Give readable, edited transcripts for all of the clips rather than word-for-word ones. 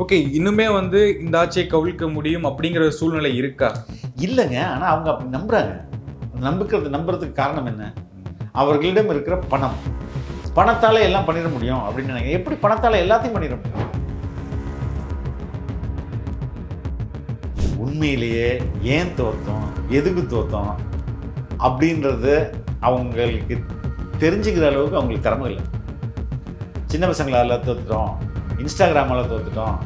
Okay. இன்னுமே வந்து இந்த ஆட்சியை கவிழ்க்க முடியும் அப்படிங்கிற சூழ்நிலை இருக்கா? இல்லங்க. ஆனா அவங்க அப்படி நம்புறாங்க. நம்புறதுக்கு காரணம் என்ன? அவர்களிடம் இருக்கிற பணம். பணத்தால எல்லாம் பண்ணிட முடியும் அப்படின்னு நினைக்கிறேன். எப்படி பணத்தால எல்லாத்தையும் பண்ணிட முடியும்? உண்மையிலேயே ஏன் தோத்தோம்? எதுக்கு தோத்தோம்? அப்படின்றது அவங்களுக்கு தெரிஞ்சுக்கிற அளவுக்கு அவங்களுக்கு திறமை இல்ல. சின்ன பசங்களால தோத்துட்டோம், இன்ஸ்டாகிராமால தோத்துட்டோம்,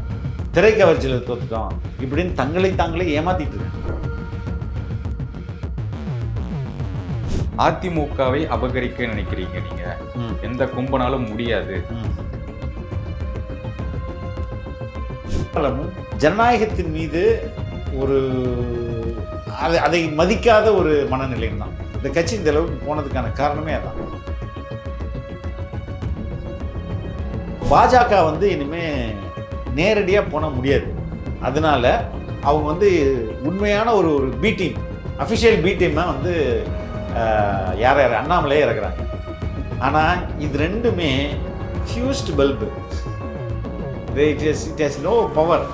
திரைக்கவர்ச்சியில தோத்துட்டோம் இப்படின்னு தங்களை தாங்களே ஏமாத்திட்டு இருக்காங்க. அதிமுகவை அபகரிக்க நினைக்கிறீங்க நீங்க. எந்த கும்பனாலும் முடியாது. ஜனநாயகத்தின் மீது ஒரு அதை மதிக்காத ஒரு மனநிலையும் தான் இந்த கட்சி இந்த அளவுக்கு போனதுக்கான காரணமே அதான். பாஜக வந்து இனிமே நேரடியா போன முடியாது. அதனால அவங்க வந்து உண்மையான ஒரு பி டீம், அஃபிஷியல் பி டீமை வந்து யார் அண்ணாமலையே இறக்குறாங்க. ஆனால் இது ரெண்டுமே fused bulb. It has no power.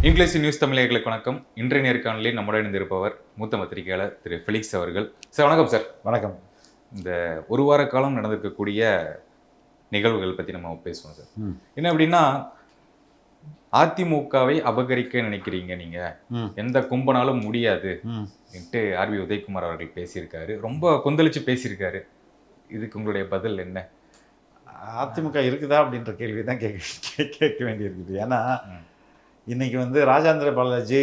English news தமிழர்களுக்கு வணக்கம். இன்றைய நேர்காணலில் நம்முடன் இணைந்திருப்பவர் மூத்த பத்திரிகையாளர் திரு ஃபெலிக்ஸ் அவர்கள். சார் வணக்கம். சார் வணக்கம். இந்த ஒரு வார காலம் நடந்திருக்கக்கூடிய நிகழ்வுகள் பற்றி நம்ம பேசுவோம் சார். என்ன அப்படின்னா, அதிமுகவை அபகரிக்க நினைக்கிறீங்க நீங்க, எந்த கும்பனாலும் முடியாது என்று ஆர்பி உதயகுமார் அவர்கள் பேசியிருக்காரு. ரொம்ப கொந்தளிச்சு பேசியிருக்காரு. இதுக்கு உங்களுடைய பதில் என்ன? அதிமுக இருக்குதா அப்படின்ற கேள்வி தான் கேட்க வேண்டியிருக்குது. ஏன்னா இன்னைக்கு வந்து ராஜேந்திர பாலாஜி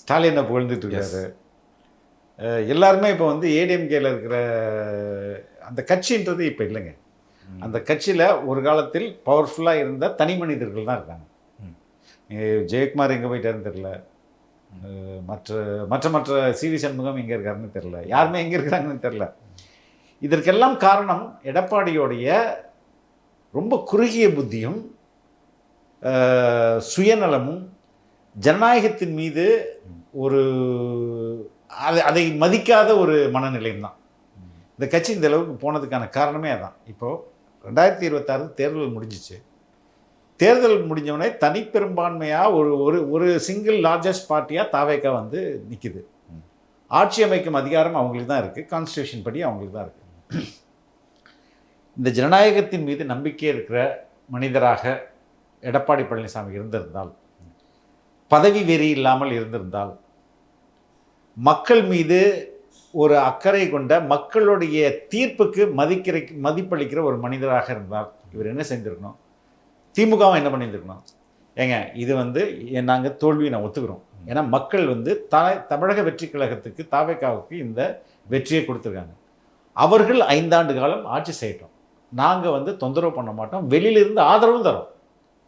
ஸ்டாலினை புகழ்ந்துட்டு இருக்காரு. எல்லாருமே இப்போ வந்து ஏடிஎம்கேல இருக்கிற அந்த கட்சின்றது இப்போ இல்லைங்க. அந்த கட்சியில் ஒரு காலத்தில் பவர்ஃபுல்லாக இருந்த தனி மனிதர்கள் தான் இருக்காங்க. ஜெயக்குமார் எங்கே போயிட்டாருன்னு தெரில, மற்ற சிவி சண்முகம் எங்கே இருக்காருன்னு தெரில, யாருமே எங்கே இருக்கிறாங்கன்னு தெரில. இதற்கெல்லாம் காரணம் எடப்பாடியோடைய ரொம்ப குறுகிய புத்தியும் சுயநலமும் ஜனநாயகத்தின் மீது ஒரு அதை மதிக்காத ஒரு மனநிலையும் தான் இந்த கட்சி இந்த அளவுக்கு போனதுக்கான காரணமே அதான். இப்போது 2026 தேர்தல் முடிஞ்சிச்சு. தேர்தல் முடிஞ்சவொடனே தனிப்பெரும்பான்மையாக ஒரு சிங்கிள் லார்ஜஸ்ட் பார்ட்டியாக தாவேக்கா வந்து நிற்கிது. ஆட்சி அமைக்கும் அதிகாரம் அவங்களுக்கு தான் இருக்குது. கான்ஸ்டியூஷன் படி அவங்களுக்கு தான் இருக்குது. இந்த ஜனநாயகத்தின் மீது நம்பிக்கை இருக்கிற மனிதராக எடப்பாடி பழனிசாமி இருந்திருந்தால், பதவி வெறி இல்லாமல் இருந்திருந்தால், மக்கள் மீது ஒரு அக்கறை கொண்ட, மக்களுடைய தீர்ப்புக்கு மதிப்பளிக்கிற ஒரு மனிதராக இருந்தால் இவர் என்ன செஞ்சிருக்கணும்? திமுகவும் என்ன பண்ணியிருக்கணும்? ஏங்க இது வந்து நாங்கள் தோல்வியை நான் ஒத்துக்கிறோம். ஏன்னா மக்கள் வந்து தமிழக வெற்றி கழகத்துக்கு, தாவேக்காவுக்கு இந்த வெற்றியை கொடுத்துருக்காங்க. அவர்கள் 5 ஆண்டு காலம் ஆட்சி செய்யட்டும், நாங்கள் வந்து தொந்தரவு பண்ண மாட்டோம், வெளியிலிருந்து ஆதரவும் தரோம்,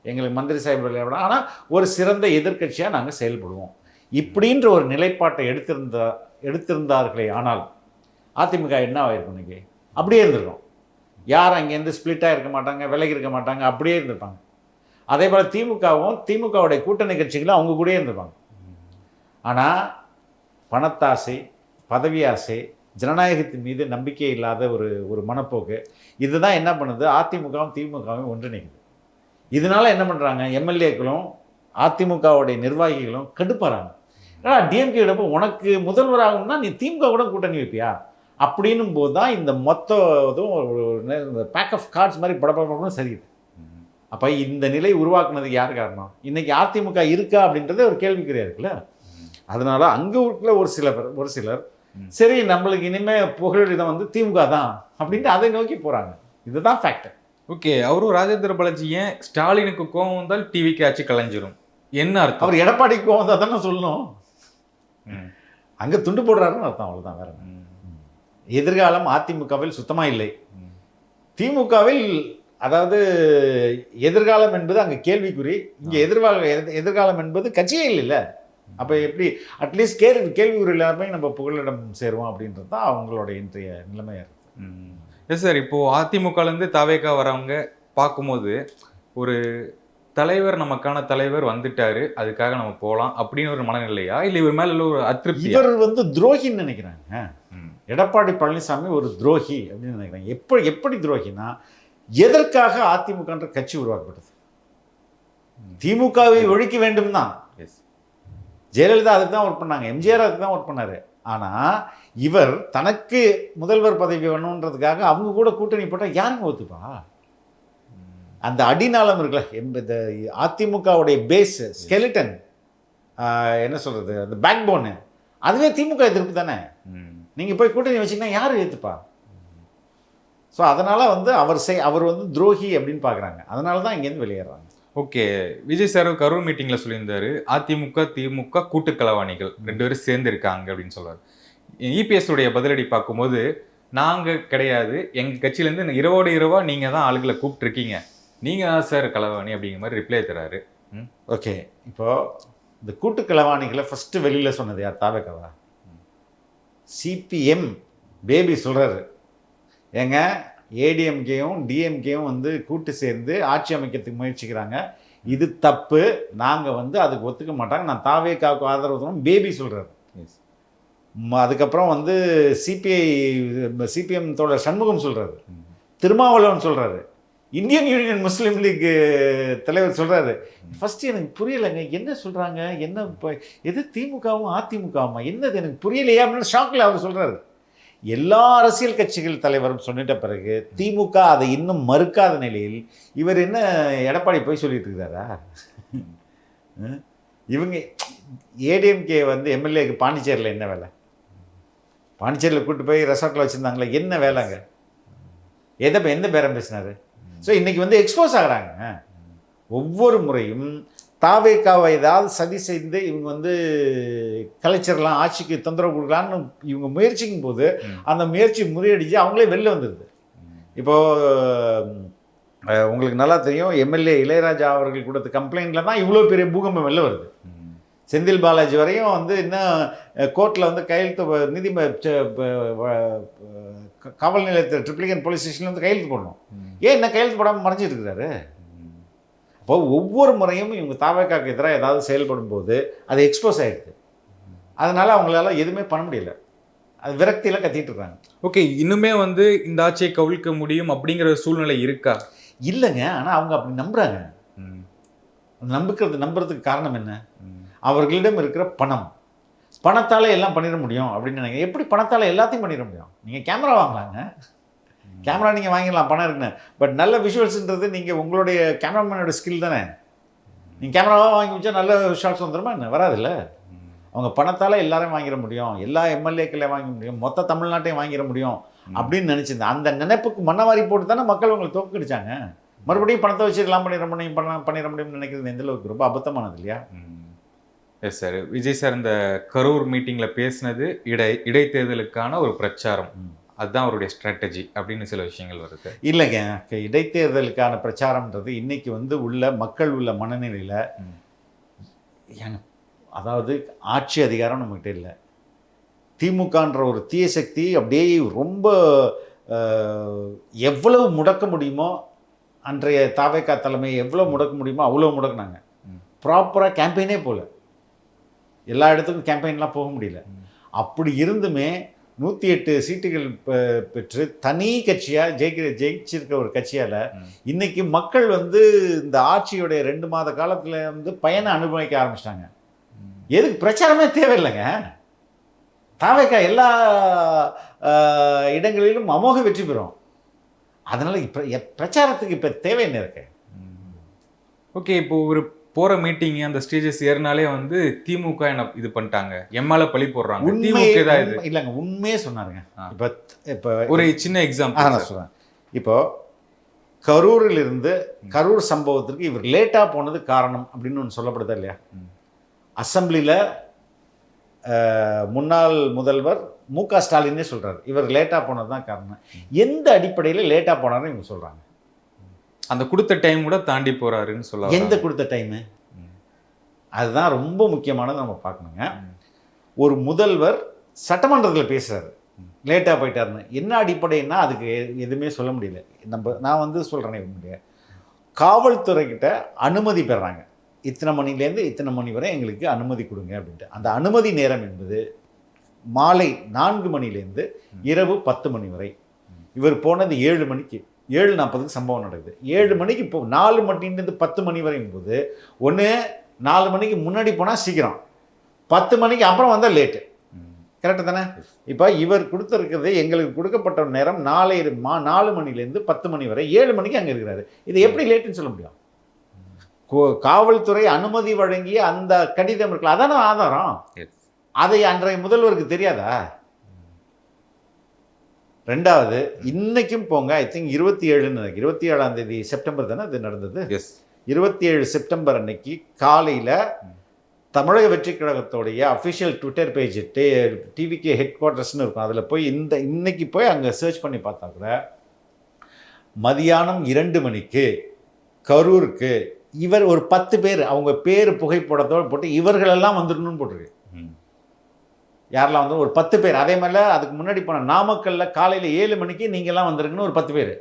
எங்களுக்கு மந்திரி சாஹிப், ஆனால் ஒரு சிறந்த எதிர்க்கட்சியாக நாங்கள் செயல்படுவோம் இப்படின்ற ஒரு நிலைப்பாட்டை எடுத்திருந்தார்களே ஆனால் அதிமுக என்ன ஆகிருக்கும்? இன்னைக்கு அப்படியே இருந்திருக்கும். யார் அங்கேருந்து ஸ்பிளிட்டாக இருக்க மாட்டாங்க, விலகி இருக்க மாட்டாங்க, அப்படியே இருந்திருப்பாங்க. அதே போல் திமுகவுடைய கூட்டணி கட்சிகளும் அவங்க கூடயே இருந்திருப்பாங்க. ஆனால் பணத்தாசை, பதவி ஆசை, ஜனநாயகத்தின் மீது நம்பிக்கை இல்லாத ஒரு மனப்போக்கு, இதுதான் என்ன பண்ணுது? அதிமுகவும் திமுகவும் ஒன்றிணைக்குது. இதனால என்ன பண்ணுறாங்க? எம்எல்ஏக்களும் அதிமுகவுடைய நிர்வாகிகளும் கடுப்பாறாங்க. ஏன்னா டிஎம்கே இடப்போ உனக்கு முதல்வர் ஆகணும்னா நீ திமுக கூட கூட்டணி வைப்பியா அப்படின்னும் போது தான் இந்த மொத்த இதுவும் பேக் ஆஃப் கார்ட்ஸ் மாதிரி படப்படணும் சரியுது. அப்போ இந்த நிலை உருவாக்குனதுக்கு யார் காரணம்? இன்றைக்கி அதிமுக இருக்கா அப்படின்றதே ஒரு கேள்விக்குறியா இருக்குல்ல. அதனால அங்கே இருக்கிற ஒரு சிலர் சரி நம்மளுக்கு இனிமேல் புகழிடம் வந்து திமுக தான் அப்படின்ட்டு அதை நோக்கி போகிறாங்க. இதுதான் ஃபேக்டர். ஓகே. அவரும் ராஜேந்திர பாலாஜி ஏன் ஸ்டாலினுக்கு கோவம் வந்தால் டிவிக்கு ஆட்சி கலைஞ்சிரும் என்ன அர்த்தம்? அவர் எடப்பாடிக்கு கோவம் வந்தால் தானே சொல்லணும். அங்கே துண்டு போடுறாருன்னு அர்த்தம், அவ்வளோதான். வேற எதிர்காலம் அதிமுகவில் சுத்தமாக இல்லை. திமுகவில் அதாவது எதிர்காலம் என்பது அங்கே கேள்விக்குறி, இங்கே எதிர்காலம் என்பது கட்சியே இல்லைல்ல. அப்போ எப்படி அட்லீஸ்ட் கேள்விக்குறி எல்லாருமே நம்ம புகலிடம் சேருவோம் அப்படின்றது தான் அவங்களோட இன்றைய நிலைமையாக இருக்குது. Yes sir. இப்போது அதிமுகலேருந்து தாவேக்கா வரவங்க பார்க்கும்போது ஒரு தலைவர் நமக்கான தலைவர் வந்துட்டாரு, அதுக்காக நம்ம போலாம் அப்படின்னு ஒரு மனநிலையா? இல்ல இவர் மேல உள்ள ஒரு அதிருப்தியா? இவர் வந்து துரோகின்னு நினைக்கிறாங்க. ம். எடப்பாடி பழனிசாமி ஒரு துரோகி அப்படின்னு நினைக்கிறாங்க. எப்படி துரோகினா, எதற்காக அதிமுகன்ற கட்சி உருவாக்கப்பட்டது? திமுகவை ஒழிக்க வேண்டும் தான். எஸ். ஜெயலலிதா அதுக்கு தான் ஒர்க் பண்ணாங்க, எம்ஜிஆர் அதுக்கு தான் ஒர்க் பண்ணாரு. ஆனா இவர் தனக்கு முதல்வர் பதவி வேணுன்றதுக்காக அவங்க கூட கூட்டணி போட்டால் யாருங்க ஒத்துப்பா? அந்த அடிநாளம் இருக்குல்ல, இந்த அதிமுகவுடைய பேஸ் ஸ்கெலிட்டன், என்ன சொல்றது, அந்த பேக் போனு, அதுவே திமுக எதிர்ப்பு தானே. நீங்கள் போய் கூட்டணி வச்சிங்கன்னா யார் ஏற்றுப்பா? ஸோ அதனால் வந்து அவர் வந்து துரோகி அப்படின்னு பார்க்குறாங்க. அதனால தான் இங்கேருந்து வெளியேறாங்க. ஓகே. விஜய் சார் கரூர் மீட்டிங்ல சொல்லியிருந்தாரு, அதிமுக திமுக கூட்டு களவாணிகள் 2 பேரும் சேர்ந்து இருக்காங்க அப்படின்னு சொல்றாரு. இபிஎஸ் உடைய பதிலடி பார்க்கும்போது, நாங்க கிடையாது, எங்க கட்சியிலேருந்து இரவோடு இரவா நீங்க தான் ஆளுகளை கூப்பிட்டுருக்கீங்க, நீங்க தான் சார் களவாணி அப்படிங்கிற மாதிரி ரிப்ளை தராரு. ஓகே, இப்போ இந்த கூட்டு களவாணிகளை ஃபஸ்ட்டு வெளியில் சொன்னது யார்? தாவேக்காவா? சிபிஎம் பேபி சொல்கிறாரு, ஏங்க ஏடிஎம்கேயும் டிஎம்கேயும் வந்து கூட்டு சேர்ந்து ஆட்சி அமைக்கிறதுக்கு முயற்சிக்கிறாங்க, இது தப்பு, நாங்கள் வந்து அதுக்கு ஒத்துக்க மாட்டாங்க, நான் தாவேக்காவுக்கு ஆதரவு தரோம் பேபி சொல்கிறாரு. அதுக்கப்புறம் வந்து சிபிஎம் தோழர் சண்முகம் சொல்கிறாரு, திருமாவளவன் சொல்கிறாரு, இந்தியன் யூனியன் முஸ்லீம் லீக் தலைவர் சொல்கிறாரு. ஃபஸ்ட்டு எனக்கு புரியலைங்க, என்ன சொல்கிறாங்க, என்ன இப்போ எது திமுகவும் அதிமுகவும் என்னது எனக்கு புரியலையா அப்படின்னு ஷாக்கில் அவர் சொல்கிறாரு. எல்லா அரசியல் கட்சிகள் தலைவரும் சொல்லிட்ட பிறகு திமுக அதை இன்னும் மறுக்காத நிலையில் இவர் என்ன எடப்பாடி போய் சொல்லிட்டு இருக்கிறாரா? இவங்க ஏடிஎம்கே வந்து எம்எல்ஏக்கு பாண்டிச்சேரியில் என்ன வேலை? பாண்டிச்சேரியில் கூப்பிட்டு போய் ரெசார்ட்டில் வச்சுருந்தாங்களே, என்ன வேலைங்க? எந்த பேரம் பேசினார்? ஸோ இன்றைக்கி வந்து எக்ஸ்போஸ் ஆகிறாங்க. ஒவ்வொரு முறையும் தாவேக்காவை ஏதாவது சதி செய்து இவங்க வந்து கலைச்சர்லாம், ஆட்சிக்கு தொந்தரவு கொடுக்கலான்னு இவங்க முயற்சிக்கும் போது அந்த முயற்சி முறியடிச்சு அவங்களே வெளில வந்துடுது. இப்போது உங்களுக்கு நல்லா தெரியும், எம்எல்ஏ இளையராஜா அவர்கள் கொடுத்த கம்ப்ளைண்ட்டில் தான் இவ்வளோ பெரிய பூகம்பம் வெளில வருது. செந்தில் பாலாஜி வரையும் வந்து இன்னும் கோர்ட்டில் வந்து கையெழுத்து காவல் நிலையத்தில் ட்ரிப்ளிகன் போலீஸ் ஸ்டேஷனில் வந்து கையெழுத்து போடணும். ஏன் என்ன கையெழுத்து போடாமல் மறைஞ்சிட்டு இருக்கிறாரு? அப்போ ஒவ்வொரு முறையும் இவங்க தாவேக்காவுக்கு எதிராக ஏதாவது செயல்படும் போது அது எக்ஸ்போஸ் ஆகிடுது. அதனால் அவங்களால எதுவுமே பண்ண முடியல, அது விரக்தியில் கத்திட்டு இருக்காங்க. ஓகே, இன்னுமே வந்து இந்த ஆட்சியை கவிழ்க்க முடியும் அப்படிங்கிற சூழ்நிலை இருக்கா? இல்லைங்க, ஆனால் அவங்க அப்படி நம்புகிறாங்க. நம்புறதுக்கு காரணம் என்ன? அவர்களிடம் இருக்கிற பணத்தால் எல்லாம் பண்ணிட முடியும் அப்படின்னு நினைக்கிறேன். எப்படி பணத்தால் எல்லாத்தையும் பண்ணிட முடியும்? நீங்கள் கேமரா வாங்கலாங்க, கேமரா நீங்கள் வாங்கிடலாம், பணம் இருக்குன்னு. பட் நல்ல விஷுவல்ஸுன்றது நீங்கள் உங்களுடைய கேமராமேனோட ஸ்கில் தானே. நீங்கள் கேமராவாக வாங்கி வச்சா நல்ல ஷார்ட்ஸ் வந்துடுமா என்ன? வராதில்ல. அவங்க பணத்தால் எல்லாரையும் வாங்கிட முடியும், எல்லா எம்எல்ஏக்களையும் வாங்க முடியும், மொத்த தமிழ்நாட்டையும் வாங்கிட முடியும் அப்படின்னு நினச்சிருந்தேன். அந்த நினைப்புக்கு மண்ணவாரி போட்டு தானே மக்கள் உங்களை தோக்கடிச்சாங்க. மறுபடியும் பணத்தை வச்சு எல்லாம் பண்ணிட முடியும்னு நினைக்கிறது எந்த அளவுக்கு ரொம்ப அபத்தமானது இல்லையா? Yes sir. விஜய் சார் இந்த கரூர் மீட்டிங்கில் பேசினது இடைத்தேர்தலுக்கான ஒரு பிரச்சாரம், அதுதான் அவருடைய ஸ்ட்ராட்டஜி அப்படின்னு சில விஷயங்கள் வருது. இல்லைங்க, இடைத்தேர்தலுக்கான பிரச்சாரம்ன்றது இன்றைக்கி வந்து மக்கள் உள்ள மனநிலையில், அதாவது ஆட்சி அதிகாரம் நம்மகிட்ட இல்லை, திமுகன்ற ஒரு தீய சக்தி அப்படியே ரொம்ப எவ்வளவு முடக்க முடியுமோ, அன்றைய தாவேக்கா தலைமை எவ்வளோ முடக்க முடியுமோ அவ்வளோ முடக்குனாங்க. ப்ராப்பராக கேம்பெயினே போகல, எல்லா இடத்துக்கும் கேம்பெயின்லாம் போக முடியல. அப்படி இருந்துமே 108 சீட்டுகள் பெற்று தனி கட்சியாக ஜெயிச்சிருக்க ஒரு கட்சியால் இன்றைக்கி மக்கள் வந்து இந்த ஆட்சியுடைய 2 மாத காலத்தில் வந்து பயனை அனுபவிக்க ஆரம்பிச்சிட்டாங்க. எதுக்கு பிரச்சாரமே தேவையில்லைங்க. தாவேக்கா எல்லா இடங்களிலும் அமோக வெற்றி பெறும். அதனால் இப்போ பிரச்சாரத்துக்கு இப்போ தேவை என்ன இருக்கு? ஓகே, இப்போ ஒரு போகிற மீட்டிங் அந்த ஸ்டேஜஸ் ஏறினாலே வந்து திமுக என்ன இது பண்ணிட்டாங்க, எம்மால பழி போடுறாங்க. திமுக தான் இது இல்லைங்க, உண்மையே சொன்னாருங்க. இப்போ ஒரு சின்ன எக்ஸாம்பிள் நான் சொல்கிறேன். இப்போ கரூரிலிருந்து கரூர் சம்பவத்திற்கு இவர் லேட்டாக போனது காரணம் அப்படின்னு ஒன்று சொல்லப்படுதா இல்லையா? அசம்பிளியில் முன்னாள் முதல்வர் மு.க. ஸ்டாலினே சொல்கிறார், இவர் லேட்டாக போனது தான் காரணம். எந்த அடிப்படையில் லேட்டாக போனார்னு இவங்க சொல்கிறாங்க? அந்த கொடுத்த டைம் கூட தாண்டி போகிறாருன்னு சொல்ல. எந்த கொடுத்த டைமு? அதுதான் ரொம்ப முக்கியமானது நம்ம பார்க்கணுங்க. ஒரு முதல்வர் சட்டமன்றத்தில் பேசுகிறார், லேட்டாக போயிட்டாருன்னு என்ன அடிப்படைன்னா அதுக்கு எதுவுமே சொல்ல முடியல. நான் வந்து சொல்கிறேனே, காவல்துறைக்கிட்ட அனுமதி பெறாங்க. இத்தனை மணிலேருந்து இத்தனை மணி வரை எங்களுக்கு அனுமதி கொடுங்க அப்படின்ட்டு. அந்த அனுமதி நேரம் என்பது மாலை 4 மணிலேருந்து இரவு 10 மணி வரை. இவர் போனது 7 மணிக்கு, 7:40க்கு சம்பவம் நடக்குது. 7 மணிக்கு இப்போ 4 மணிலேருந்து 10 மணி வரையும் போது ஒன்று 4 மணிக்கு முன்னாடி போனால் சீக்கிரம், 10 மணிக்கு அப்புறம் வந்தால் லேட்டு. கரெக்டு தானே? இப்போ இவர் கொடுத்துருக்கிறது எங்களுக்கு கொடுக்கப்பட்ட நேரம் 4 மணிலேருந்து 10 மணி வரை, 7 மணிக்கு அங்கே இருக்கிறாரு. இது எப்படி லேட்டுன்னு சொல்ல முடியும்? காவல்துறை அனுமதி வழங்கிய அந்த கடிதம் இருக்குல்ல, அதான ஆதாரம். அதை அன்றைய முதல்வருக்கு தெரியாதா? ரெண்டாவது, இன்னைக்கும் போங்க, ஐ திங்க் 27ஆம் தேதி செப்டம்பர் தானே அது நடந்தது. 27 செப்டம்பர் அன்னைக்கு காலையில் தமிழக வெற்றி கழகத்தோடைய official Twitter page TVK head குவார்ட்டர்ஸ்னு இருக்கும், அதில் போய் இன்னைக்கு போய் அங்கே சர்ச் பண்ணி பார்த்தா கூட மதியானம் 2 மணிக்கு கரூருக்கு இவர் ஒரு 10 பேர் அவங்க பேர் புகைப்படத்தோடு போட்டு இவர்களெல்லாம் வந்துடணும்னு போட்டிருக்கு. யாரெல்லாம் வந்து ஒரு 10 பேர். அதே மாதிரில அதுக்கு முன்னாடி போன நாமக்கல்ல காலையில் 7 மணிக்கு நீங்கள்லாம் வந்துருங்கன்னு ஒரு 10 பேர்,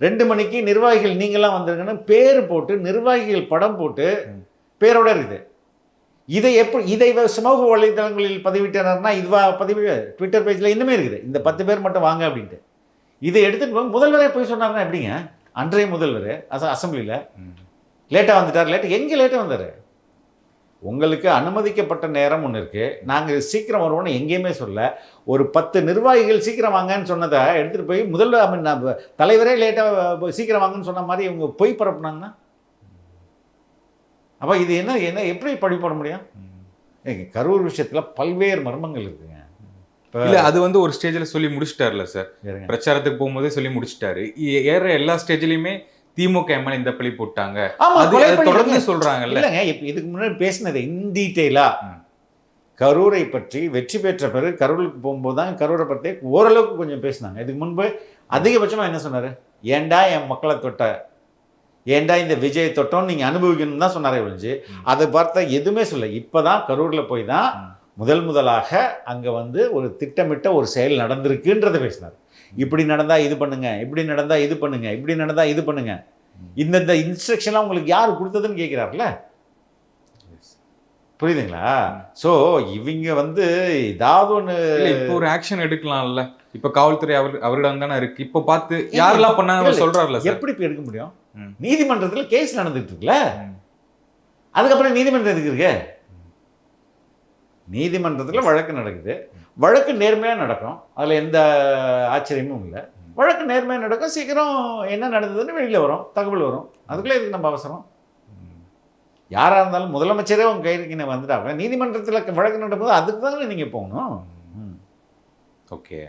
2 மணிக்கு நிர்வாகிகள் நீங்கள்லாம் வந்துருங்கன்னு பேர் போட்டு நிர்வாகிகள் படம் போட்டு பேரோட இருக்குது. இதை சமூக வலைதளங்களில் பதிவிட்டனர்னா இதுவா பதிவு ட்விட்டர் பேஜில் இன்னுமே இருக்குது. இந்த 10 பேர் மட்டும் வாங்க அப்படின்ட்டு இதை எடுத்துகிட்டு போய் முதல்வரே போய் சொன்னார்னா எப்படிங்க? அன்றைய முதல்வர் அசம்பிளியில் லேட்டாக வந்துட்டார். எங்கே லேட்டாக வந்தார்? உங்களுக்கு அனுமதிக்கப்பட்ட நேரம் ஒன்று இருக்குது, நாங்கள் சீக்கிரம் வருவோன்னு எங்கேயுமே சொல்ல. ஒரு 10 நிர்வாகிகள் சீக்கிரம் வாங்கன்னு சொன்னதை எடுத்துகிட்டு போய் முதல்வர் தலைவரே லேட்டாக சீக்கிரம் வாங்கன்னு சொன்ன மாதிரி இவங்க பொய் பரப்புனாங்கன்னா அப்போ இது என்ன எப்படி படிப்பட முடியும்? கரூர் விஷயத்தில் பல்வேறு மர்மங்கள் இருக்குங்க. இல்ல அது வந்து ஒரு ஸ்டேஜில் சொல்லி முடிச்சிட்டார்ல சார், பிரச்சாரத்துக்கு போகும்போதே சொல்லி முடிச்சிட்டாரு. ஏற எல்லா ஸ்டேஜ்லையுமே திமுக எம்எல்ஏ இந்த பழி போட்டாங்க தொடர்ந்து சொல்றாங்கல்ல. இல்லைங்க, இப்போ இதுக்கு முன்னாடி பேசினது இன் டீட்டெயிலா கரூரை பற்றி வெற்றி பெற்ற பிறகு கரூருக்கு போகும்போது தான் கரூரை பற்றி ஓரளவுக்கு கொஞ்சம் பேசினாங்க. இதுக்கு முன்பு அதிகபட்சமாக என்ன சொன்னார்? ஏண்டா என் மக்களை தொட்ட, ஏண்டா இந்த விஜய் தொட்டோன்னு நீங்கள் அனுபவிக்கணும்னு தான் சொன்னாரே ஒழிஞ்சு அதை பார்த்தா எதுவுமே சொல்ல. இப்போ தான் கரூரில் போய் தான் முதலாக அங்கே வந்து ஒரு திட்டமிட்ட ஒரு செயல் நடந்திருக்குன்றதை பேசினார். இப்படி நடந்தால் இது பண்ணுங்க, இப்படி நடந்தால் இது பண்ணுங்க, இப்படி நடந்தால் இது பண்ணுங்க, இந்த இன்ஸ்ட்ரக்ஷன்லாம் உங்களுக்கு யார் கொடுத்ததுன்னு கேட்குறாருல. புரியுதுங்களா? ஸோ இவங்க வந்து ஏதாவது ஒன்று இப்போ ஒரு ஆக்ஷன் எடுக்கலாம்ல. இப்போ காவல்துறை அவரிடம் தானே இருக்கு. இப்போ பார்த்து யாரெல்லாம் பண்ணாங்க சொல்றாருல, எப்படி இப்போ எடுக்க முடியும்? நீதிமன்றத்தில் கேஸ் நடந்துட்டு இருக்குல்ல, அதுக்கப்புறம் நீதிமன்றம் எதுக்கு இருக்கு? நீதிமன்றத்தில் வழக்கு நடக்குது, வழக்கு நேர்மையாக நடக்கும், அதில் எந்த ஆச்சரியமும் இல்லை. வழக்கு நேர்மையாக நடக்கும், சீக்கிரம் என்ன நடந்ததுன்னு வெளியில் வரும், தகவல் வரும். அதுக்குள்ளே இதுக்கு நம்ம அவசரம். யாராக இருந்தாலும் முதலமைச்சரே உங்கள் கைக்கு வந்துட்டாங்க, நீதிமன்றத்தில் வழக்கு நடக்கும்போது அதுக்கு தானே நீங்கள் போகணும். ஓகே,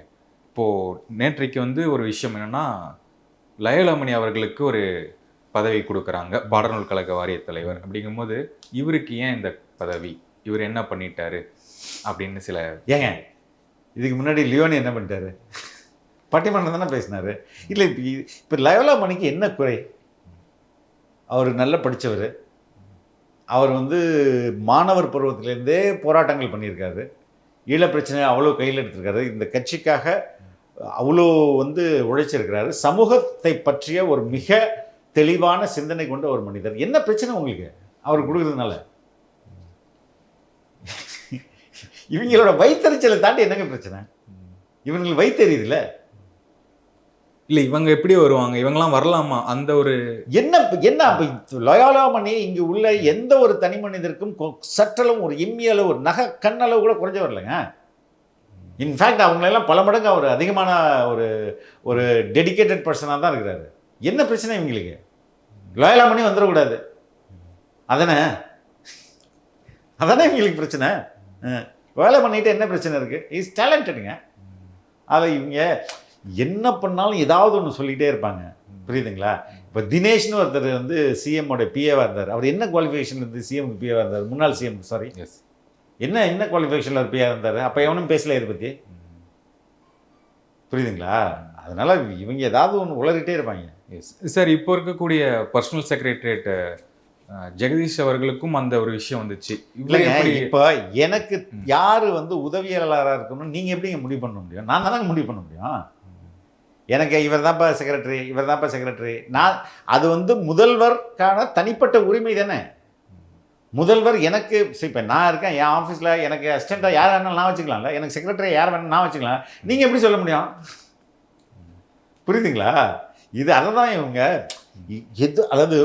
இப்போது நேற்றைக்கு வந்து ஒரு விஷயம் என்னென்னா, லயோலா மணி அவர்களுக்கு ஒரு பதவி கொடுக்குறாங்க, பாடநூல் கழக வாரிய தலைவர். அப்படிங்கும்போது இவருக்கு ஏன் இந்த பதவி, இவர் என்ன பண்ணிட்டாரு அப்படின்னு சில ஏங்க இதுக்கு முன்னாடி லியோனி என்ன பண்ணிட்டாரு? பட்டிமன்றம் தானே பேசினார். இல்லை இப்போ லயோலா மணிக்கு என்ன குறை? அவர் நல்லா படித்தவர், அவர் வந்து மாணவர் பருவத்திலேருந்தே போராட்டங்கள் பண்ணியிருக்காரு, ஈழ பிரச்சனை அவ்வளோ கையில் எடுத்திருக்காரு, இந்த கட்சிக்காக அவ்வளோ வந்து உழைச்சிருக்கிறாரு, சமூகத்தை பற்றிய ஒரு மிக தெளிவான சிந்தனை கொண்ட ஒரு மனிதர். என்ன பிரச்சனை உங்களுக்கு அவர் கொடுக்குறதுனால? இவங்களோட வைத்தறிச்சலை தாண்டி என்னங்க பிரச்சனை? இவங்களுக்கு வைத்தறியுதுல. இல்லை இவங்க எப்படி வருவாங்க, இவங்கெல்லாம் வரலாமா? அந்த ஒரு என்ன அப்போ லயோலா மணி இங்கே உள்ள எந்த ஒரு தனி மனிதருக்கும் சற்றளவு ஒரு இம்மியளவு ஒரு நகை கண்ணளவு கூட குறைஞ்ச வரலைங்க. இன்ஃபேக்ட் அவங்களெல்லாம் பல மடங்கு அவர் அதிகமான ஒரு ஒரு டெடிக்கேட்டட் பர்சனாக தான் இருக்கிறாரு. என்ன பிரச்சனை இவங்களுக்கு? லயோலா மணி வந்துடக்கூடாது, அதானே இவங்களுக்கு பிரச்சனை. வேலை பண்ணிட்டு என்ன பிரச்சனை இருக்குது? இஸ் டேலண்டடுங்க. அதை இவங்க என்ன பண்ணாலும் ஏதாவது ஒன்று சொல்லிகிட்டே இருப்பாங்க. புரியுதுங்களா? இப்போ தினேஷ்னு ஒருத்தர் வந்து சிஎம்மோட பிஏவாக இருந்தார். அவர் என்ன குவாலிஃபிகேஷன் இருந்து சிஎம் பிஏவாக இருந்தார்? முன்னாள் சிஎம், சாரி, என்ன குவாலிஃபிகேஷனில் ஒரு பிஏவாக இருந்தார்? அப்போ எவனும் பேசல இதை பற்றி. புரியுதுங்களா? அதனால் இவங்க ஏதாவது ஒன்று உளறிட்டே இருப்பாங்க. சார், இப்போ இருக்கக்கூடிய பர்சனல் செக்ரட்டரியேட் ஜெகதீஷ் அவர்களுக்கும் அந்த ஒரு விஷயம் வந்துச்சு. இப்போ எனக்கு யார் வந்து உதவியாளராக இருக்கணும்னு நீங்கள் எப்படிங்க முடிவு பண்ண முடியும்? நான் தானே முடிவு பண்ண முடியும். எனக்கு இவர் தான்ப்பா செக்ரட்டரி, இவர் தான்ப்பா செக்ரட்டரி. நான் அது வந்து முதல்வருக்கான தனிப்பட்ட உரிமை தானே. முதல்வர் எனக்கு இப்போ நான் இருக்கேன், என் ஆஃபீஸில் எனக்கு அசிஸ்டண்ட்டாக யார் வேணாலும் நான் வச்சுக்கலாம்ல, எனக்கு செக்ரட்டரி யார் வேணாலும் நான் வச்சுக்கலாம். நீங்கள் எப்படி சொல்ல முடியும்? புரியுதுங்களா? இது அதை தான் இவங்க எது, அதாவது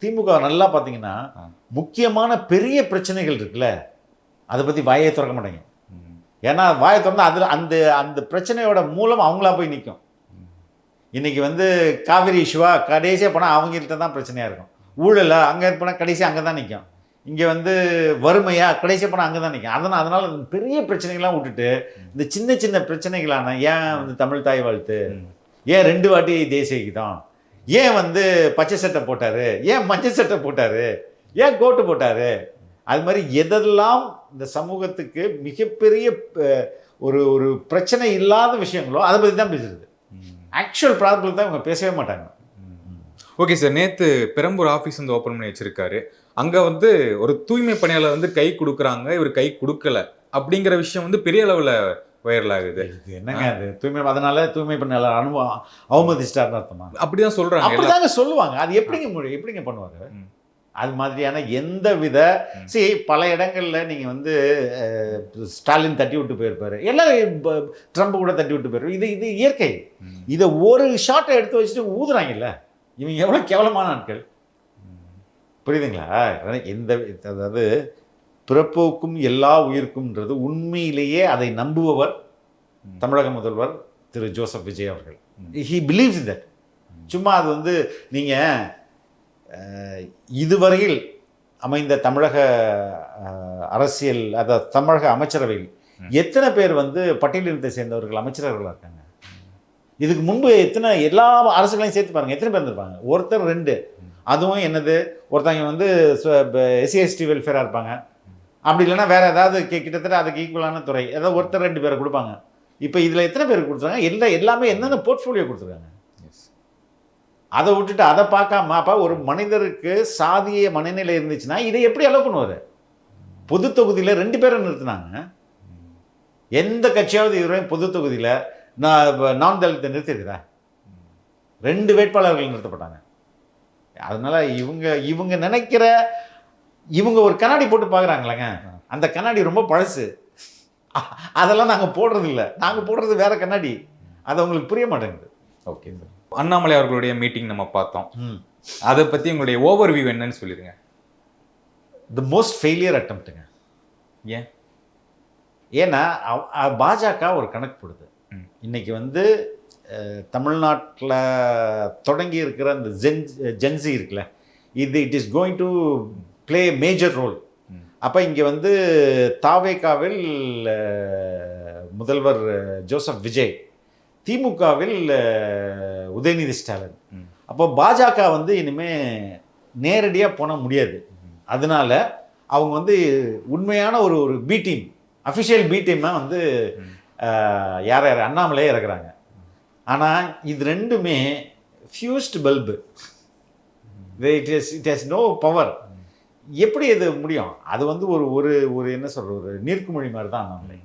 திமுக நல்லா பார்த்தீங்கன்னா முக்கியமான பெரிய பிரச்சனைகள் இருக்குல்ல, அதை பற்றி வாயை திறக்க மாட்டாங்க. ஏன்னா வாயை திறந்தா அதில் அந்த அந்த பிரச்சனையோட மூலம் அவங்களா போய் நிற்கும். இன்றைக்கி வந்து காவிரி இஷ்யூவா கடைசியாக போனால் அவங்கள்ட்ட தான் பிரச்சனையாக இருக்கும். ஊழலா அங்கே போனால் கடைசியாக அங்கே தான் நிற்கும். இங்கே வந்து வறுமையா கடைசியாக போனால் அங்கே தான் நிற்கும். அதனால் பெரிய பிரச்சனைகள்லாம் விட்டுட்டு இந்த சின்ன சின்ன பிரச்சனைகளான ஏன் வந்து தமிழ் தாய் வாழ்த்து, ஏன் 2 வாட்டி தேசிய கீதம், ஏன் வந்து பச்சை சட்டை போட்டார், ஏன் மஞ்சள் சட்டை போட்டார், ஏன் கோட்டு போட்டார், அது மாதிரி எதெல்லாம் இந்த சமூகத்துக்கு மிகப்பெரிய ஒரு ஒரு பிரச்சனை இல்லாத விஷயங்களோ அதை பற்றி தான் பேசுறது. ஆக்சுவல் ப்ராப்ளம் தான் இவங்க பேசவே மாட்டாங்க. ஓகே சார், நேற்று பெரம்பூர் ஆஃபீஸ் வந்து ஓப்பன் பண்ணி வச்சிருக்காரு. அங்கே வந்து ஒரு தூய்மை பணியாளர் வந்து கை கொடுக்குறாங்க, இவர் கை கொடுக்கல அப்படிங்கிற விஷயம் வந்து பெரிய அளவில் வைரல் ஆகுது. என்னங்க அது தூய்மை, அதனால தூய்மை பணியாளர் அவமதிச்சிட்டாருன்னு அர்த்தமா? அப்படிதான் சொல்றாங்க. அப்படிதாங்க சொல்லுவாங்க. அது எப்படிங்க பண்ணுவாங்க? அது மாதிரியான எந்த வித பல இடங்கள்ல நீங்க வந்து ஸ்டாலின் தட்டி விட்டு போயிருப்பாரு, எல்லாரும் ட்ரம்ப் கூட தட்டி விட்டு போயிருப்பாரு. இது இயற்கை. இதை ஒரு ஷாட்டை எடுத்து வச்சுட்டு ஊதுறாங்கல்ல, இவங்க எவ்வளவு கேவலமான ஆட்கள். புரியுதுங்களா? அதாவது பிறப்போக்கும் எல்லா உயிர்க்கும்ன்றது உண்மையிலேயே அதை நம்புபவர் தமிழக முதல்வர் திரு ஜோசப் விஜய் அவர்கள். He believes in that. சும்மா அது வந்து நீங்கள் இதுவரையில் அமைந்த தமிழக அரசியல், அதாவது தமிழக அமைச்சரவையில் எத்தனை பேர் வந்து பட்டியலினத்தை சேர்ந்தவர்கள் அமைச்சர்களாக இருக்காங்க? இதுக்கு முன்பு எல்லா அரசுகளையும் சேர்த்து பாருங்கள், எத்தனை பேர் இருந்திருப்பாங்க? ஒருத்தர் 2. அதுவும் என்னது, ஒருத்தங்க வந்து SC/ST வெல்ஃபேராக இருப்பாங்க, அப்படி இல்லைன்னா வேறு ஏதாவது கிட்டத்தட்ட அதுக்கு ஈக்குவலான துறை ஏதாவது ஒருத்தர் 2 பேரை கொடுப்பாங்க. இப்போ இதில் எத்தனை பேர் கொடுத்துருக்காங்க? எல்லாமே என்னென்ன போர்ட்ஃபோலியோ கொடுத்துருக்காங்க. அதை விட்டுட்டு அதை பார்க்காம, அப்போ ஒரு மனிதருக்கு சாதிய மனநிலை இருந்துச்சுன்னா இதை எப்படி அலோவ் பண்ணுவார்? பொது தொகுதியில் 2 பேரை நிறுத்தினாங்க. எந்த கட்சியாவது இதுவரையும் பொது தொகுதியில் நான் தலித்தை நிறுத்திருக்கிறா? 2 வேட்பாளர்கள் நிறுத்தப்பட்டாங்க. அதனால இவங்க நினைக்கிற, இவங்க ஒரு கண்ணாடி போட்டு பார்க்குறாங்களேங்க, அந்த கண்ணாடி ரொம்ப பழசு. அதெல்லாம் நாங்கள் போடுறது இல்லை, நாங்கள் போடுறது வேற கண்ணாடி. அது அவங்களுக்கு புரிய மாட்டேங்குது. ஓகே சார், அண்ணாமலை அவர்களுடைய மீட்டிங் நம்ம பார்த்தோம். அதை பற்றி உங்களுடைய ஓவர்வியூ என்னன்னு சொல்லிடுங்க. தி மோஸ்ட் ஃபெயிலியர் அட்டம்ப்ட்டுங்க. ஏன்னா பாஜக ஒரு கணக்கு போடுது. இன்னைக்கு வந்து தமிழ்நாட்டில் தொடங்கி இருக்கிற அந்த ஜென்சி இருக்குல்ல, it is going to play major role. அப்போ இங்கே வந்து தாவேகாவில் முதல்வர் ஜோசப் விஜய், திமுகவில் உதயநிதி ஸ்டாலின். அப்போ பாஜக வந்து இனிமேல் நேரடியாக போன முடியாது. அதனால அவங்க வந்து உண்மையான ஒரு பி டீம், அஃபிஷியல் பி டீமாக வந்து யார் அண்ணாமலையே இறக்குறாங்க. ஆனால் இது ரெண்டுமே fused bulb. It has no power. எப்படி இது முடியும்? அது வந்து ஒரு என்ன சொல்கிற ஒரு நீர்க்குமொழி மாதிரி தான் அண்ணாமலை.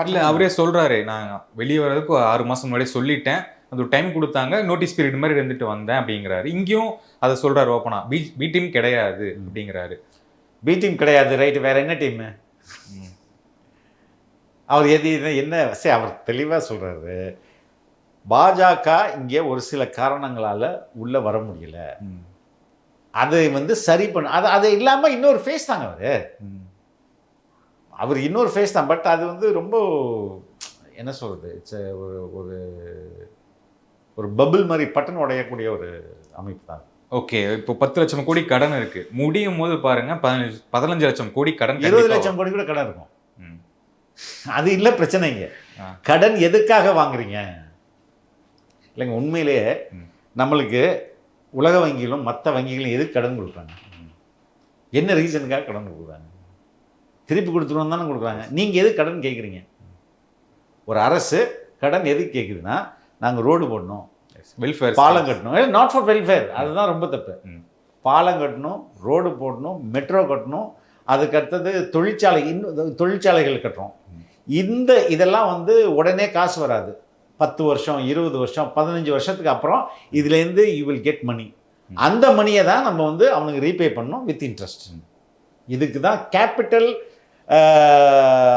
இல்லை, அவரே சொல்கிறாரு, நான் வெளியே வர்றதுக்கு 6 மாதம் முன்னாடி சொல்லிட்டேன், அது ஒரு டைம் கொடுத்தாங்க, நோட்டீஸ் பீரியட் மாதிரி இருந்துட்டு வந்தேன் அப்படிங்கிறாரு. இங்கேயும் அதை சொல்கிறாரு ஓப்பனா, பி டீம் கிடையாது அப்படிங்கிறாரு. பி டீம் கிடையாது, ரைட்டு, வேறு என்ன டீமு? அவர் என்ன அவர் தெளிவாக சொல்கிறாரு, பாஜக இங்கே ஒரு சில காரணங்களால் உள்ளே வர முடியல, அதை வந்து சரி பண்ண, அது இல்லாமல் இன்னொரு ஃபேஸ் தாங்க அவர் இன்னொரு ஃபேஸ் தான். பட் அது வந்து ரொம்ப என்ன சொல்கிறது, இட்ஸ் ஒரு பபிள் மாதிரி பட்டன் உடையக்கூடிய ஒரு அமைப்பு தான். ஓகே, இப்போ 10 லட்சம் கோடி கடன் இருக்கு, முடியும் போது பாருங்க 15 லட்சம் கோடி கடன், 20 லட்சம் கோடி கூட கடன் இருக்கும். அது இல்லை பிரச்சனைங்க. கடன் எதுக்காக வாங்குறீங்க? இல்லைங்க, உண்மையிலேயே நம்மளுக்கு உலக வங்கிகளும் மற்ற வங்கிகளும் எதுக்கு கடன் கொடுக்குறாங்க? என்ன ரீசனுக்காக கடன் கொடுக்குறாங்க? திருப்பி கொடுத்துருவோம் தானே கொடுக்குறாங்க. நீங்கள் எதுக்கு கடன் கேட்குறீங்க? ஒரு அரசு கடன் எதுக்கு கேட்குதுன்னா, நாங்கள் ரோடு போடணும், வெல்ஃபேர், பாலம் கட்டணும். நாட் ஃபார் வெல்ஃபேர், அதுதான் ரொம்ப தப்பு. பாலம் கட்டணும், ரோடு போடணும், மெட்ரோ கட்டணும், அதுக்கு அடுத்தது தொழிற்சாலைகள் கட்டுறோம். இதெல்லாம் வந்து உடனே காசு வராது. 10 வருஷம் 20 வருஷம் 15 வருஷத்துக்கு அப்புறம் இதுலேருந்து யூ வில் கெட் மணி. அந்த மணியை தான் நம்ம வந்து அவனுக்கு ரீபே பண்ணணும் வித் இன்ட்ரெஸ்ட். இதுக்கு தான் கேபிட்டல்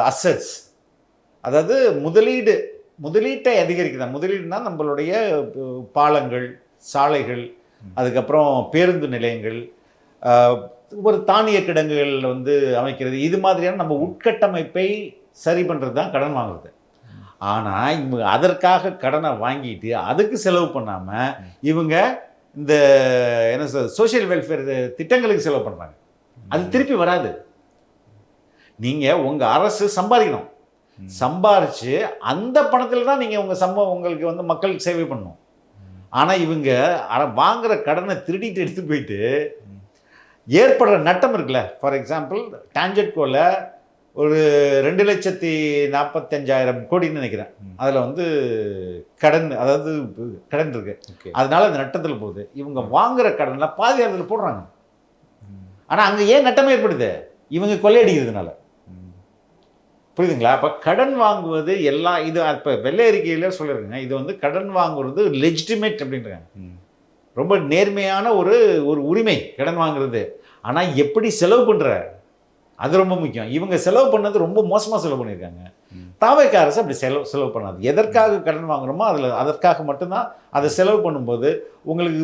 அசட்ஸ், அதாவது முதலீட்டை அதிகரிக்குதான். முதலீடுனா நம்மளுடைய பாலங்கள், சாலைகள், அதுக்கப்புறம் பேருந்து நிலையங்கள், ஒரு தானிய கிடங்குகள் வந்து அமைக்கிறது, இது மாதிரியான நம்ம உட்கட்டமைப்பை சரி பண்ணுறது தான் கடன் வாங்குறது. ஆனால் இவங்க அதற்காக கடனை வாங்கிட்டு அதுக்கு செலவு பண்ணாமல் இவங்க இந்த என்ன சொல்றது சோஷியல் வெல்ஃபேர் திட்டங்களுக்கு செலவு பண்ணுறாங்க. அது திருப்பி வராது. நீங்கள் உங்கள் அரசு சம்பாதிக்கணும், சம்பாரித்து அந்த பணத்தில் தான் நீங்கள் உங்களுக்கு வந்து மக்களுக்கு சேவை பண்ணணும். ஆனால் இவங்க வாங்குகிற கடனை திருடிட்டு எடுத்து போயிட்டு ஏற்படுற நட்டம் இருக்குல்ல. ஃபார் எக்ஸாம்பிள் டான்ஜெட்கோவில் ஒரு 2,45,000 கோடின்னு நினைக்கிறேன். அதில் வந்து கடன் இருக்கு. அதனால அந்த நட்டத்தில் போகுது. இவங்க வாங்குற கடனில் பாதி அதில் போடுறாங்க. ஆனால் அங்கே ஏன் நட்டம் ஏற்படுது? இவங்க கொள்ளையடிக்கிறதுனால. புரியுதுங்களா? அப்போ கடன் வாங்குவது இது இப்போ வெள்ளை அறிக்கையில் சொல்லியிருக்குங்க, இது வந்து கடன் வாங்குறது லெஜிட்டிமேட் அப்படின்றாங்க. ரொம்ப நேர்மையான ஒரு உரிமை கடன் வாங்குறது. ஆனால் எப்படி செலவு பண்ணுற அது ரொம்ப முக்கியம். இவங்க செலவு பண்ணது ரொம்ப மோசமாக செலவு பண்ணியிருக்காங்க. தாவேக்கா அரசு அப்படி செலவு பண்ணாது. எதற்காக கடன் வாங்குறோமோ அதற்காக மட்டும்தான் அதை செலவு பண்ணும்போது உங்களுக்கு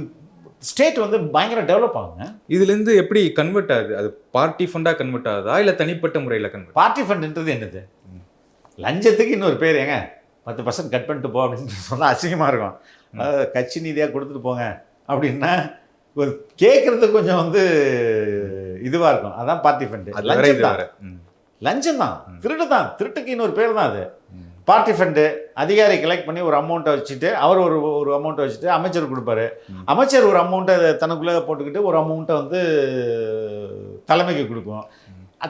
ஸ்டேட் வந்து பயங்கர டெவலப் ஆகுங்க. இதுலேருந்து எப்படி கன்வெர்ட் ஆகுது? அது பார்ட்டி ஃபண்டாக கன்வெர்ட் ஆகுதா இல்லை தனிப்பட்ட முறையில் கன்வெர்ட்? பார்ட்டி ஃபண்டுன்றது என்னது? லஞ்சத்துக்கு இன்னொரு பேர். ஏங்க 10% கட் பண்ணிட்டு போ அப்படின்னு சொன்னால் அசிங்கமாக இருக்கும். கட்சி நிதியாக கொடுத்துட்டு போங்க அப்படின்னா ஒரு கேட்குறது கொஞ்சம் வந்து இதுவாக இருக்கும். அதான் பார்ட்டி ஃபண்டு. லஞ்சம் தான், திருட்டு தான். திருட்டுக்கு இன்னொரு பேர் தான் அது. பார்ட்டி ஃபண்டு அதிகாரி கலெக்ட் பண்ணி ஒரு அமௌண்ட்டை வச்சுட்டு அவர் ஒரு அமௌண்ட்டை வச்சுட்டு அமைச்சர் கொடுப்பாரு. அமைச்சர் ஒரு அமௌண்ட்டை தனக்குள்ளே போட்டுக்கிட்டு ஒரு அமௌண்ட்டை வந்து தலைமைக்கு கொடுக்கும்.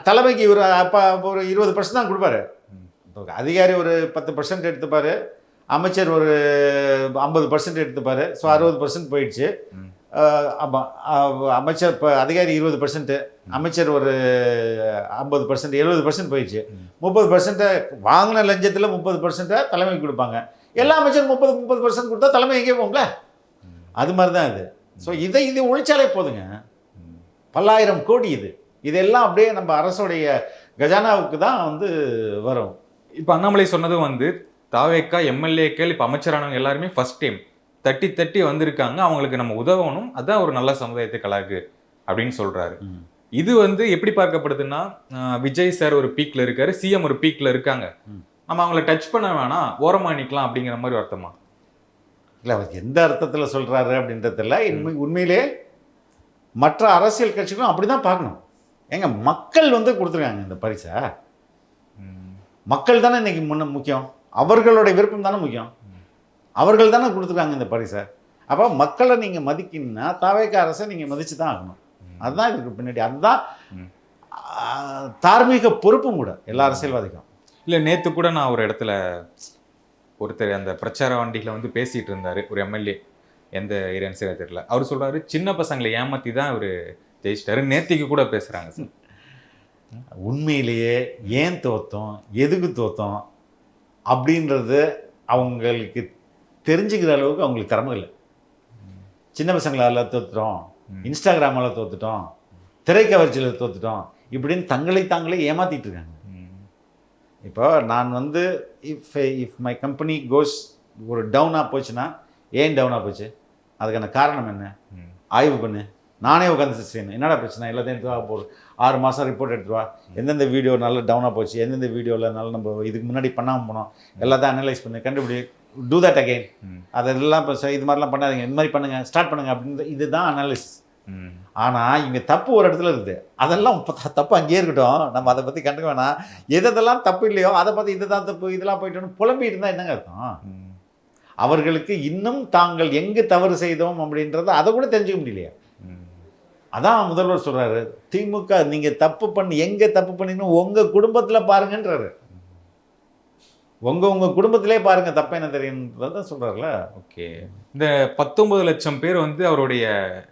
தலைமைக்கு இவர் அப்போ ஒரு 20% தான் கொடுப்பாரு. அதிகாரி ஒரு 10% எடுத்துப்பார், அமைச்சர் ஒரு 50% எடுத்துப்பார். ஸோ 60% போயிடுச்சு. அமைச்சர் இப்போ அதிகாரி 20%, அமைச்சர் ஒரு 50%, 70% போயிடுச்சு. 30% வாங்கின லஞ்சத்தில் 30% தலைமைக்கு கொடுப்பாங்க. எல்லா அமைச்சரும் 30% கொடுத்தா தலைமை எங்கே போங்கள? அது மாதிரி தான் இது. ஸோ இது ஒழிச்சாலே போதுங்க. பல்லாயிரம் கோடி இதெல்லாம் அப்படியே நம்ம அரசுடைய கஜானாவுக்கு தான் வந்து வரும். இப்போ அண்ணாமலை சொன்னதும் வந்து தாவேக்கா எம்எல்ஏக்கள் இப்போ அமைச்சரானவங்க எல்லாருமே ஃபர்ஸ்ட் டைம் தட்டி வந்திருக்காங்க, அவங்களுக்கு நம்ம உதவணும், அதான் ஒரு நல்ல சமுதாயத்துக்கு அழகு அப்படின்னு சொல்றாரு. இது வந்து எப்படி பார்க்கப்படுதுன்னா, விஜய் சார் ஒரு பீக்ல இருக்காரு, சிஎம் ஒரு பீக்ல இருக்காங்க, நம்ம அவங்கள டச் பண்ண வேணாம், ஓரமா நிக்கலாம் அப்படிங்கிற மாதிரி அர்த்தமா? இல்லை, அவர் எந்த அர்த்தத்தில் சொல்றாரு அப்படின்றதில்ல. உண்மையிலே மற்ற அரசியல் கட்சிகளும் அப்படிதான் பார்க்கணும். ஏங்க மக்கள் வந்து கொடுத்துருக்காங்க இந்த பரிசை. மக்கள் தானே இன்னைக்கு முக்கியம். அவர்களுடைய விருப்பம் தானே முக்கியம். அவர்கள் தானே கொடுத்துருக்காங்க இந்த பரிசை. அப்போ மக்களை நீங்கள் மதிக்கணும்னா தாவேக்கா அரசை நீங்கள் மதித்து தான் ஆகணும். அதுதான் இதுக்கு பின்னாடி. அதுதான் தார்மீக பொறுப்பும் கூட எல்லா அரசியல்வாதிக்கும். இல்லை, நேற்று கூட நான் ஒரு இடத்துல ஒருத்தர் அந்த பிரச்சார வண்டியில் வந்து பேசிகிட்டு இருந்தார், ஒரு எம்எல்ஏ, எந்த ஏரியான்னு சரியா தெரியல. அவர் சொல்கிறாரு சின்ன பசங்களை ஏமாற்றி தான் அவர் ஜெயிச்சிட்டாரு. நேத்திக்கு கூட பேசுகிறாங்க சார். உண்மையிலேயே ஏன் தோத்தோம், எதுக்கு தோத்தோம் அப்படின்றது அவங்களுக்கு தெரிஞ்சுக்கிற அளவுக்கு அவங்களுக்கு திறமை இல்லை. சின்ன பசங்களால் தோத்துட்டோம், இன்ஸ்டாகிராமால் தோத்துட்டோம், திரைக்கவர்ச்சியில் தோத்துட்டோம், இப்படின்னு தங்களை தாங்களே ஏமாற்றிட்டு இருக்காங்க. இப்போ நான் வந்து இஃப் மை கம்பெனி கோஸ் ஒரு டவுனாக போச்சுன்னா, ஏன் டவுனாக போச்சு, அதுக்கான காரணம் என்ன, ஆய்வு பண்ணு. நானே உட்காந்து செய்யணும். என்னடா பிரச்சனை, எல்லாத்தையும் எடுத்து போடு, 6 மாதம் ரிப்போர்ட் எடுத்துவா, எந்தெந்த வீடியோ நல்லா டவுனாக போச்சு, எந்தெந்த வீடியோவில் நல்லா நம்ம இதுக்கு முன்னாடி பண்ணாமல் போனோம், எல்லாத்தையும் அனலைஸ் பண்ணு, கண்டுபிடி, டூ தட் அகெயின். அதெல்லாம் இப்போ இது மாதிரிலாம் பண்ணாதீங்க, இந்த மாதிரி பண்ணுங்கள், ஸ்டார்ட் பண்ணுங்கள் அப்படின்னு. இதுதான் அனாலிசிஸ். ஆனால் இங்கே தப்பு ஒரு இடத்துல இருக்குது. அதெல்லாம் தப்பு அங்கேயே இருக்கட்டும், நம்ம அதை பற்றி கண்டுக்க வேணாம். எதெல்லாம் தப்பு இல்லையோ அதை பார்த்து இதுதான் தப்பு, இதெல்லாம் போயிட்டோன்னு புலம்பிட்டு இருந்தால் என்னங்க அர்த்தம்? அவர்களுக்கு இன்னும் தாங்கள் எங்கே தவறு செய்தோம் அப்படின்றத அதை கூட தெரிஞ்சுக்க முடியலையா? அதான் முதல்வர் சொல்கிறாரு, திமுக நீங்கள் தப்பு பண்ணி எங்கே தப்பு பண்ணின்னு உங்கள் குடும்பத்தில் பாருங்கன்றாரு. உங்கள் குடும்பத்திலே பாருங்கள் தப்பு என்ன தெரியுன்றதான் சொல்கிறாருல. ஓகே, இந்த 19 லட்சம் பேர் வந்து அவருடைய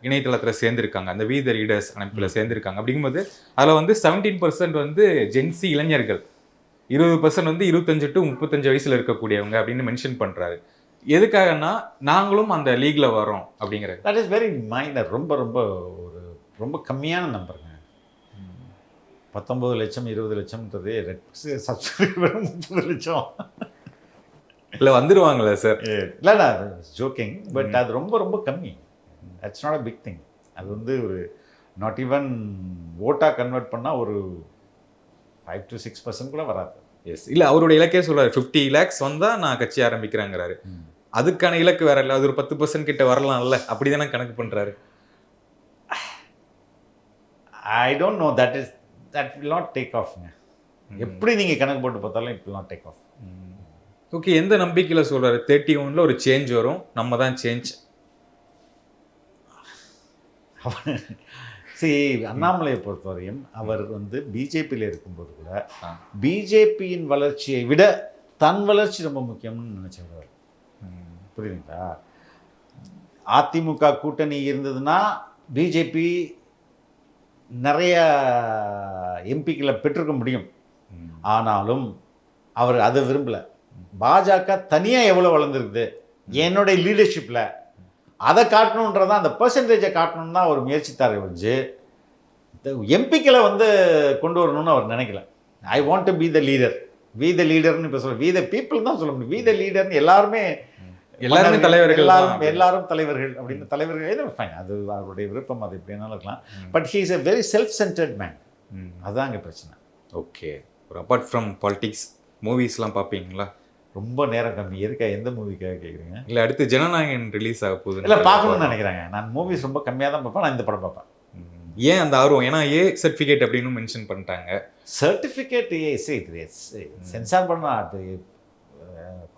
இணையதளத்தில் சேர்ந்துருக்காங்க, அந்த வி த ரீடர்ஸ் அமைப்பில் சேர்ந்துருக்காங்க. அப்படிங்கும்போது அதில் வந்து 17% வந்து ஜென்சி இளைஞர்கள். 20% வந்து 25 to 35 வயசுல இருக்கக்கூடியவங்க அப்படின்னு மென்ஷன் பண்றாரு. எதுக்காகன்னா நாங்களும் அந்த லீக்ல வரோம் அப்படிங்கிறாரு. That is very minor. ரொம்ப ரொம்ப ஒரு ரொம்ப கம்மியான நம்பருங்க. 19 லட்சம் 20 லட்சம்ன்றது சப்ஸ்கிரைபர் 30 லட்சம். இல்ல வந்துருவாங்களா சார்? இல்லைடா ஜோக்கிங். பட் அது ரொம்ப ரொம்ப கம்மி. That's not a big thing. அது வந்து ஒரு நாட் ஈவன் ஓட்டாக கன்வெர்ட் பண்ணால் ஒரு 5 to 6% கூட வராது. எஸ். இல்ல அவருடைய இலக்கே சொல்றாரு 50 lakhs வந்தா நான் கட்சி ஆரம்பிக்கிறேங்கிறாரு. அதுக்கான இலக்கு வேற இல்ல. அது ஒரு 10% கிட்ட வரலாம்ல. அப்படிதானே கணக்கு பண்றாரு. I don't know. That will not take ஆஃப்ங்க. எப்படி நீங்கள் கணக்கு போட்டு பார்த்தாலும் it will not take off. Okay. எந்த நம்பிக்கையில சொல்றாரு 31ல ஒரு சேஞ்ச் வரும், நம்ம தான் சேஞ்ச்? அண்ணாமலையை பொறுத்தவரையும் அவர் வந்து பிஜேபியில் இருக்கும்போது கூட பிஜேபியின் வளர்ச்சியை விட தன் வளர்ச்சி ரொம்ப முக்கியம்னு நினைச்சிருந்தார். புரியுதுங்களா? அதிமுக கூட்டணி இருந்ததுன்னா பிஜேபி நிறைய எம்பிக்களை பெற்றிருக்க முடியும். ஆனாலும் அவர் அதை விரும்பலை. பாஜக தனியாக எவ்வளோ வளர்ந்துருக்குது என்னுடைய லீடர்ஷிப்பில் அதை காட்டணுன்றதான், அந்த பர்சன்டேஜை காட்டணுன்னு தான் அவர் முயற்சித்தார். வச்சு எம்பிக்களை வந்து கொண்டு வரணும்னு அவர் நினைக்கல. I want to be the leader. Be the லீடர்னு இப்போ சொல்ல, வி த பீப்புள் தான் சொல்ல முடியும். வி த லீடர்னு எல்லாருமே தலைவர்கள், எல்லாரும் தலைவர்கள் அப்படின்னு தலைவர்கள் ஃபைன், அது அவருடைய விருப்பம், அது எப்படி வேணாலும் இருக்கலாம். But he is a very self centred man. அதுதான் அங்கே பிரச்சனை. ஓகே. ஒரு அப்பார்ட் ஃப்ரம் பாலிடிக்ஸ் மூவிஸ்லாம் பார்ப்பீங்களா? ரொம்ப நேரம் கம்மி. எதுக்காக, எந்த மூவிக்காக கேட்குறீங்க? இல்லை அடுத்து ஜனநாயகன் ரிலீஸ் ஆக போகுது. இல்லை பார்க்கணும்னு நினைக்கிறாங்க. நான் மூவிஸ் ரொம்ப கம்மியாக தான் பார்ப்பேன். நான் இந்த படம் பார்ப்பேன். ஏன் அந்த ஆர்வம்? ஏன்னா ஏ சர்டிஃபிகேட் அப்படின்னு மென்ஷன் பண்ணிட்டாங்க. சர்டிஃபிகேட் சென்சார் பண்ணால் அது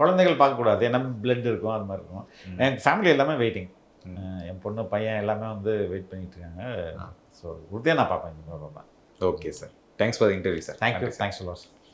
குழந்தைகள் பார்க்கக்கூடாது. ஏன்னா பிளட் இருக்கும், அது மாதிரி இருக்கும். என் ஃபேமிலி எல்லாமே வெயிட்டிங். என் பொண்ணு பையன் எல்லாமே வந்து வெயிட் பண்ணிட்டு இருக்காங்க. ஸோ உறுதியாக நான் பார்ப்பேன், இந்த படம் பார்ப்பேன். Okay sir. Thanks for the interview sir. Thank you. Thanks loss.